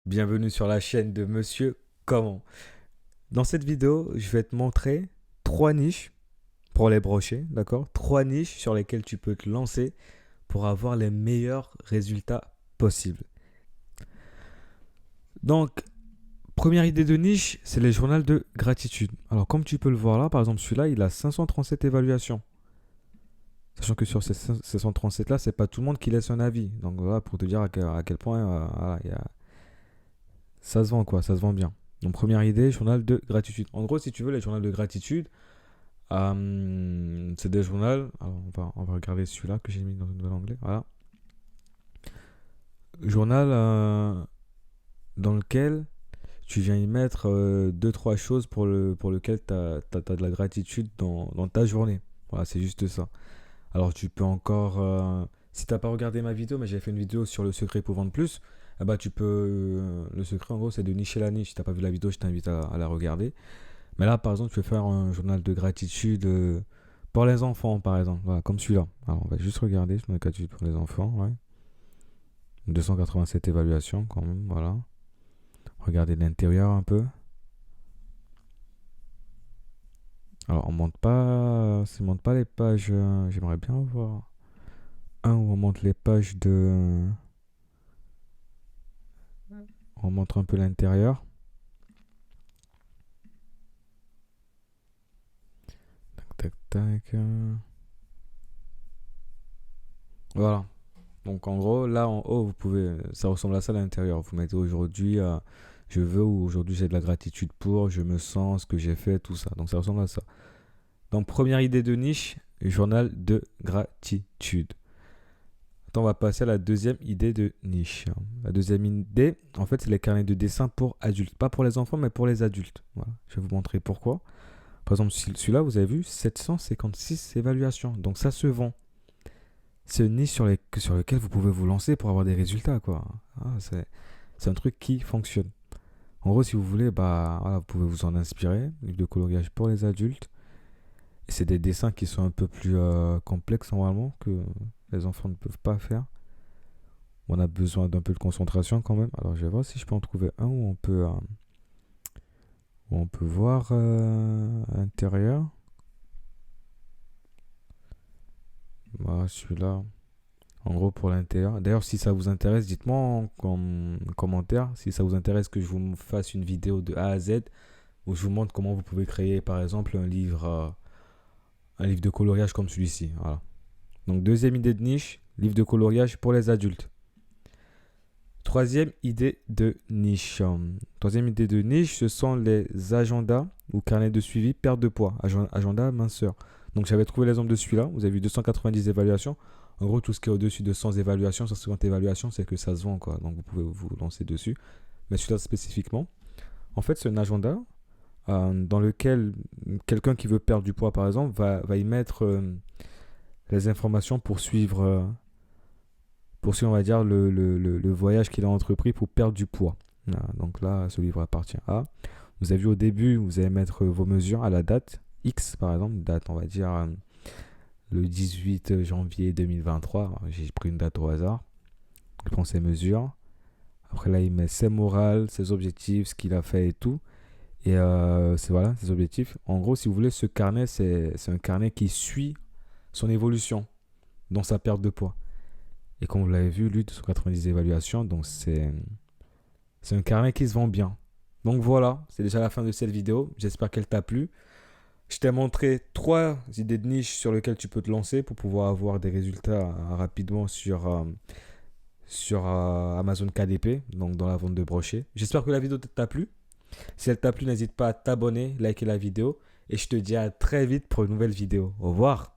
Bienvenue sur la chaîne de Monsieur Comment. Dans cette vidéo, je vais te montrer trois niches pour les brocher, d'accord? Trois niches sur lesquelles tu peux te lancer pour avoir les meilleurs résultats possibles. Donc, première idée de niche, c'est les journaux de gratitude. Alors, comme tu peux le voir là, par exemple, celui-là, il a 537 évaluations. Sachant que sur ces 537 là, c'est pas tout le monde qui laisse un avis. Donc voilà, pour te dire à quel point voilà, ça se vend quoi, ça se vend bien. Donc première idée, journal de gratitude. En gros, si tu veux, les journaux de gratitude, c'est des journaux. Alors on va regarder celui-là que j'ai mis dans le nouvel anglais. Voilà. Journal dans lequel tu viens y mettre deux, trois choses pour lequel tu as de la gratitude dans ta journée. Voilà, c'est juste ça. Alors tu peux encore, si tu n'as pas regardé ma vidéo, mais j'ai fait une vidéo sur le secret pour vendre plus, bah tu peux, le secret en gros c'est de nicher la niche. Si tu n'as pas vu la vidéo, je t'invite à la regarder. Mais là par exemple, tu peux faire un journal de gratitude pour les enfants par exemple, voilà, comme celui-là. Alors on va juste regarder, journal de gratitude pour les enfants, ouais. 287 évaluations quand même, voilà. Regardez l'intérieur un peu. Alors on monte pas les pages, j'aimerais bien voir un où on monte les pages de... On montre un peu l'intérieur. Tac, tac, tac. Voilà. Donc en gros, là en haut, vous pouvez, ça ressemble à ça à l'intérieur. Vous mettez aujourd'hui, je veux ou aujourd'hui j'ai de la gratitude pour, je me sens, ce que j'ai fait, tout ça. Donc ça ressemble à ça. Donc première idée de niche, journal de gratitude. Attends, on va passer à la deuxième idée de niche. La deuxième idée, en fait, c'est les carnets de dessin pour adultes. Pas pour les enfants, mais pour les adultes. Voilà. Je vais vous montrer pourquoi. Par exemple, celui-là, vous avez vu, 756 évaluations. Donc ça se vend. C'est une niche sur lequel vous pouvez vous lancer pour avoir des résultats, quoi. C'est un truc qui fonctionne. En gros, si vous voulez, bah, voilà, vous pouvez vous en inspirer. Livre de coloriage pour les adultes. Et c'est des dessins qui sont un peu plus complexes normalement que les enfants ne peuvent pas faire. On a besoin d'un peu de concentration quand même. Alors, je vais voir si je peux en trouver un où on peut voir à l'intérieur. Voilà, celui-là. En gros, pour l'intérieur. D'ailleurs, si ça vous intéresse, dites-moi en commentaire si ça vous intéresse que je vous fasse une vidéo de A à Z où je vous montre comment vous pouvez créer, par exemple, un livre de coloriage comme celui-ci. Voilà. Donc, deuxième idée de niche, livre de coloriage pour les adultes. Troisième idée de niche. Troisième idée de niche, ce sont les agendas ou carnets de suivi perte de poids. Agenda minceur. Donc, j'avais trouvé l'exemple de celui-là. Vous avez vu 290 évaluations. En gros, tout ce qui est au-dessus de 100 évaluations, 150 évaluations, c'est que ça se vend, quoi. Donc, vous pouvez vous lancer dessus. Mais celui-là spécifiquement, en fait, c'est un agenda dans lequel quelqu'un qui veut perdre du poids, par exemple, va y mettre les informations pour suivre, on va dire, le voyage qu'il a entrepris pour perdre du poids. Voilà, donc là, ce livre appartient à. Vous avez vu au début, vous allez mettre vos mesures à la date X, par exemple, date, on va dire, le 18 janvier 2023. J'ai pris une date au hasard. Il prend ses mesures. Après, là, il met ses morales, ses objectifs, ce qu'il a fait et tout. Et c'est voilà, ses objectifs. En gros, si vous voulez, ce carnet, c'est un carnet qui suit son évolution dans sa perte de poids. Et comme vous l'avez vu, lui, 290 évaluations, donc c'est un carnet qui se vend bien. Donc voilà, c'est déjà la fin de cette vidéo. J'espère qu'elle t'a plu. Je t'ai montré trois idées de niche sur lesquelles tu peux te lancer pour pouvoir avoir des résultats rapidement sur Amazon KDP, donc dans la vente de brochets. J'espère que la vidéo t'a plu. Si elle t'a plu, n'hésite pas à t'abonner, liker la vidéo. Et je te dis à très vite pour une nouvelle vidéo. Au revoir.